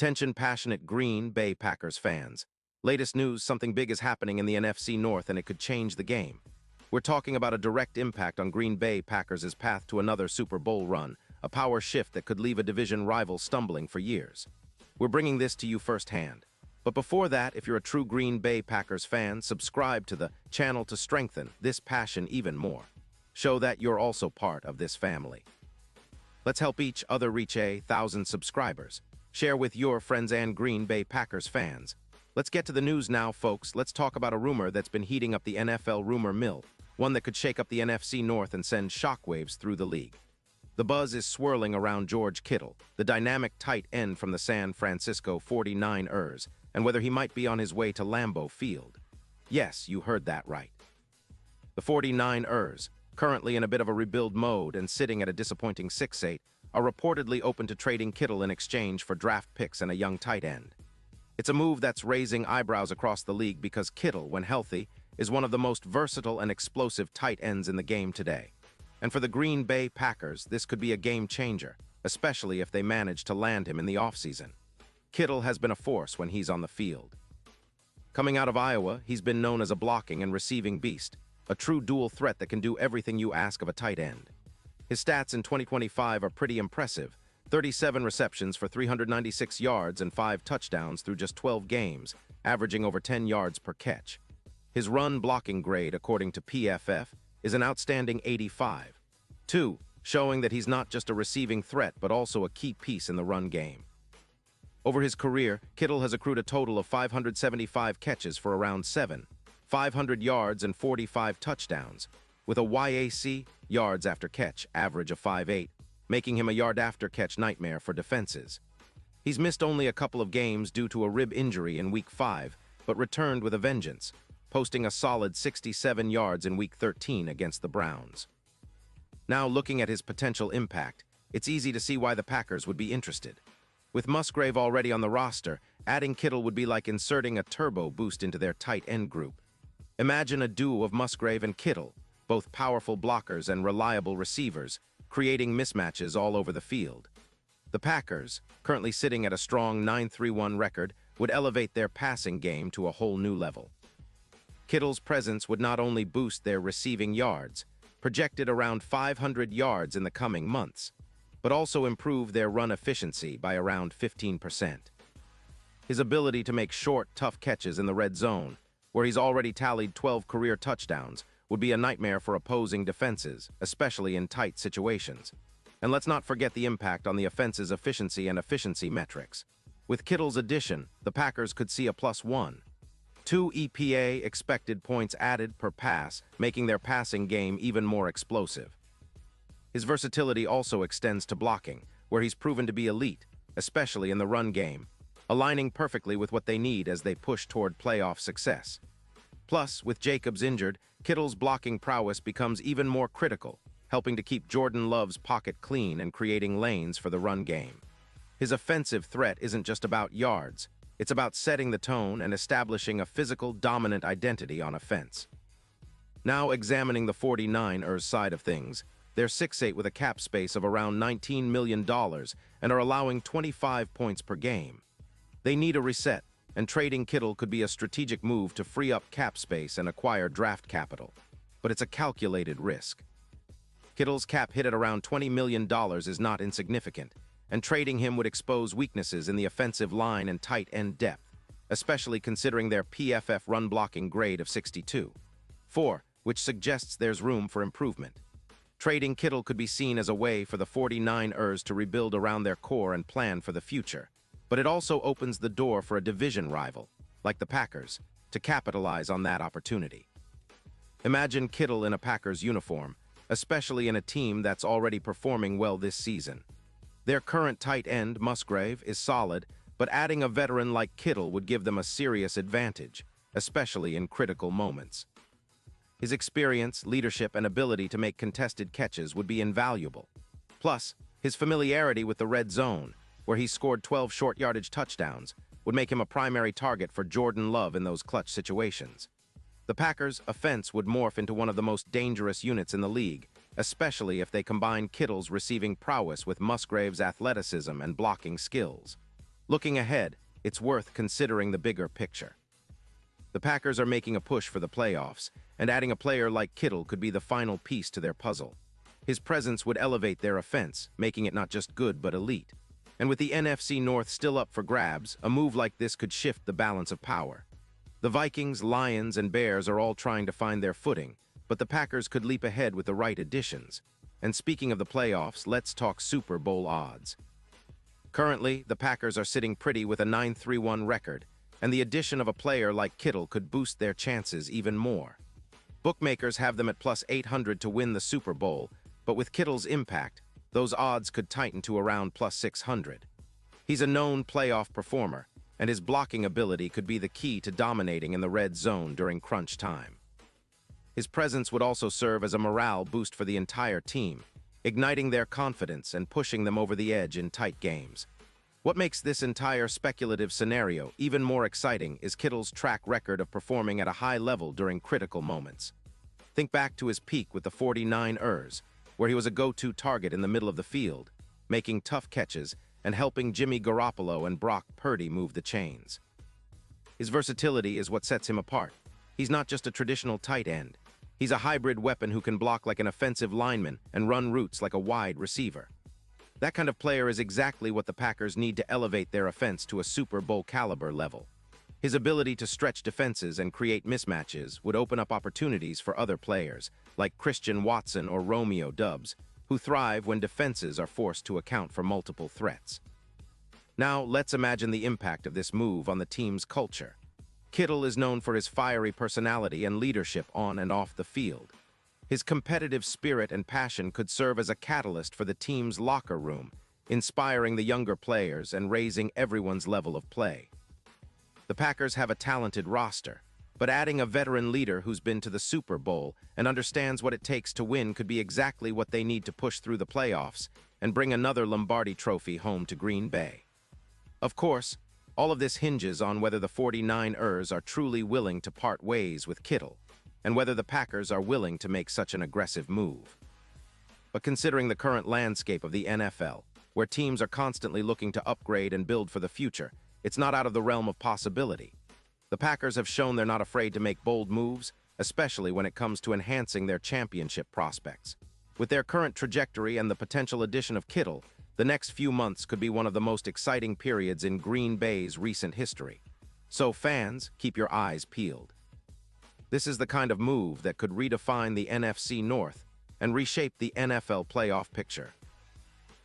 Attention passionate Green Bay Packers fans. Latest news, something big is happening in the NFC North and it could change the game. We're talking about a direct impact on Green Bay Packers' path to another Super Bowl run, a power shift that could leave a division rival stumbling for years. We're bringing this to you firsthand. But before that, if you're a true Green Bay Packers fan, subscribe to the channel to strengthen this passion even more. Show that you're also part of this family. Let's help each other reach 1,000 subscribers. Share with your friends and Green Bay Packers fans. Let's get to the news now, folks. Let's talk about a rumor that's been heating up the NFL rumor mill, one that could shake up the NFC North and send shockwaves through the league. The buzz is swirling around George Kittle, the dynamic tight end from the San Francisco 49ers, and whether he might be on his way to Lambeau Field. Yes, you heard that right. The 49ers, currently in a bit of a rebuild mode and sitting at a disappointing 6-8, are reportedly open to trading Kittle in exchange for draft picks and a young tight end. It's a move that's raising eyebrows across the league because Kittle, when healthy, is one of the most versatile and explosive tight ends in the game today. And for the Green Bay Packers, this could be a game changer, especially if they manage to land him in the offseason. Kittle has been a force when he's on the field. Coming out of Iowa, he's been known as a blocking and receiving beast, a true dual threat that can do everything you ask of a tight end. His stats in 2025 are pretty impressive: 37 receptions for 396 yards and 5 touchdowns through just 12 games, averaging over 10 yards per catch. His run blocking grade, according to PFF, is an outstanding 85. 2, showing that he's not just a receiving threat but also a key piece in the run game. Over his career, Kittle has accrued a total of 575 catches for around 500 yards and 45 touchdowns, with a YAC, yards after catch, average of 5.8, making him a yard after catch nightmare for defenses. He's missed only a couple of games due to a rib injury in Week 5, but returned with a vengeance, posting a solid 67 yards in Week 13 against the Browns. Now looking at his potential impact, it's easy to see why the Packers would be interested. With Musgrave already on the roster, adding Kittle would be like inserting a turbo boost into their tight end group. Imagine a duo of Musgrave and Kittle, both powerful blockers and reliable receivers, creating mismatches all over the field. The Packers, currently sitting at a strong 9-3-1 record, would elevate their passing game to a whole new level. Kittle's presence would not only boost their receiving yards, projected around 500 yards in the coming months, but also improve their run efficiency by around 15%. His ability to make short, tough catches in the red zone, where he's already tallied 12 career touchdowns, would be a nightmare for opposing defenses, especially in tight situations. And let's not forget the impact on the offense's efficiency and efficiency metrics. With Kittle's addition, the Packers could see a +1. 2 EPA expected points added per pass, making their passing game even more explosive. His versatility also extends to blocking, where he's proven to be elite, especially in the run game, aligning perfectly with what they need as they push toward playoff success. Plus, with Jacobs injured, Kittle's blocking prowess becomes even more critical, helping to keep Jordan Love's pocket clean and creating lanes for the run game. His offensive threat isn't just about yards, it's about setting the tone and establishing a physical, dominant identity on offense. Now examining the 49ers side of things, they're 6-8 with a cap space of around $19 million and are allowing 25 points per game. They need a reset, and trading Kittle could be a strategic move to free up cap space and acquire draft capital. But it's a calculated risk. Kittle's cap hit at around $20 million is not insignificant, and trading him would expose weaknesses in the offensive line and tight end depth, especially considering their PFF run blocking grade of 62.4, which suggests there's room for improvement. Trading Kittle could be seen as a way for the 49ers to rebuild around their core and plan for the future. But it also opens the door for a division rival, like the Packers, to capitalize on that opportunity. Imagine Kittle in a Packers uniform, especially in a team that's already performing well this season. Their current tight end, Musgrave, is solid, but adding a veteran like Kittle would give them a serious advantage, especially in critical moments. His experience, leadership, and ability to make contested catches would be invaluable. Plus, his familiarity with the red zone, where he scored 12 short-yardage touchdowns, would make him a primary target for Jordan Love in those clutch situations. The Packers' offense would morph into one of the most dangerous units in the league, especially if they combine Kittle's receiving prowess with Musgrave's athleticism and blocking skills. Looking ahead, it's worth considering the bigger picture. The Packers are making a push for the playoffs, and adding a player like Kittle could be the final piece to their puzzle. His presence would elevate their offense, making it not just good but elite. And with the NFC North still up for grabs, a move like this could shift the balance of power. The Vikings, Lions, and Bears are all trying to find their footing, but the Packers could leap ahead with the right additions. And speaking of the playoffs, let's talk Super Bowl odds. Currently, the Packers are sitting pretty with a 9-3-1 record, and the addition of a player like Kittle could boost their chances even more. Bookmakers have them at plus 800 to win the Super Bowl, but with Kittle's impact, those odds could tighten to around plus 600. He's a known playoff performer, and his blocking ability could be the key to dominating in the red zone during crunch time. His presence would also serve as a morale boost for the entire team, igniting their confidence and pushing them over the edge in tight games. What makes this entire speculative scenario even more exciting is Kittle's track record of performing at a high level during critical moments. Think back to his peak with the 49ers, where he was a go-to target in the middle of the field, making tough catches and helping Jimmy Garoppolo and Brock Purdy move the chains. His versatility is what sets him apart. He's not just a traditional tight end. He's a hybrid weapon who can block like an offensive lineman and run routes like a wide receiver. That kind of player is exactly what the Packers need to elevate their offense to a Super Bowl caliber level. His ability to stretch defenses and create mismatches would open up opportunities for other players, like Christian Watson or Romeo Doubs, who thrive when defenses are forced to account for multiple threats. Now, let's imagine the impact of this move on the team's culture. Kittle is known for his fiery personality and leadership on and off the field. His competitive spirit and passion could serve as a catalyst for the team's locker room, inspiring the younger players and raising everyone's level of play. The Packers have a talented roster, but adding a veteran leader who's been to the Super Bowl and understands what it takes to win could be exactly what they need to push through the playoffs and bring another Lombardi trophy home to Green Bay. Of course, all of this hinges on whether the 49ers are truly willing to part ways with Kittle, and whether the Packers are willing to make such an aggressive move. But considering the current landscape of the NFL, where teams are constantly looking to upgrade and build for the future, it's not out of the realm of possibility. The Packers have shown they're not afraid to make bold moves, especially when it comes to enhancing their championship prospects. With their current trajectory and the potential addition of Kittle, the next few months could be one of the most exciting periods in Green Bay's recent history. So fans, keep your eyes peeled. This is the kind of move that could redefine the NFC North and reshape the NFL playoff picture.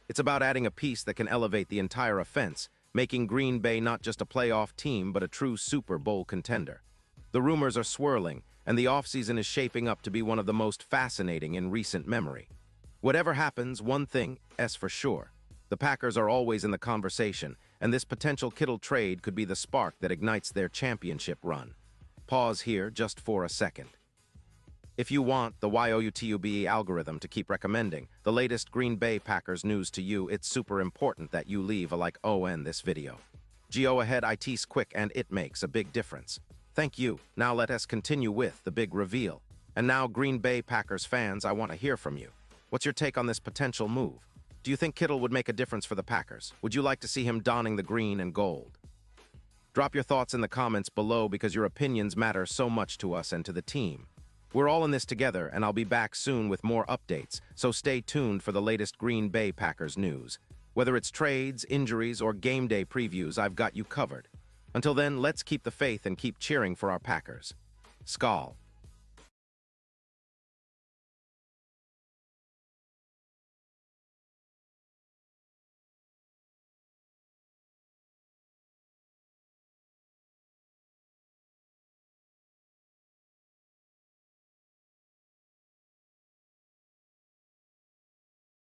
It's about adding a piece that can elevate the entire offense, making Green Bay not just a playoff team but a true Super Bowl contender. The rumors are swirling, and the offseason is shaping up to be one of the most fascinating in recent memory. Whatever happens, one thing is for sure. The Packers are always in the conversation, and this potential Kittle trade could be the spark that ignites their championship run. Pause here just for a second. If you want the YouTube algorithm to keep recommending the latest Green Bay Packers news to you, it's super important that you leave a like on this video. Go ahead, it's quick and it makes a big difference. Thank you. Now let us continue with the big reveal. And now, Green Bay Packers fans, I want to hear from you. What's your take on this potential move? Do you think Kittle would make a difference for the Packers? Would you like to see him donning the green and gold? Drop your thoughts in the comments below because your opinions matter so much to us and to the team. We're all in this together, and I'll be back soon with more updates, so stay tuned for the latest Green Bay Packers news. Whether it's trades, injuries, or game day previews, I've got you covered. Until then, let's keep the faith and keep cheering for our Packers. Skol.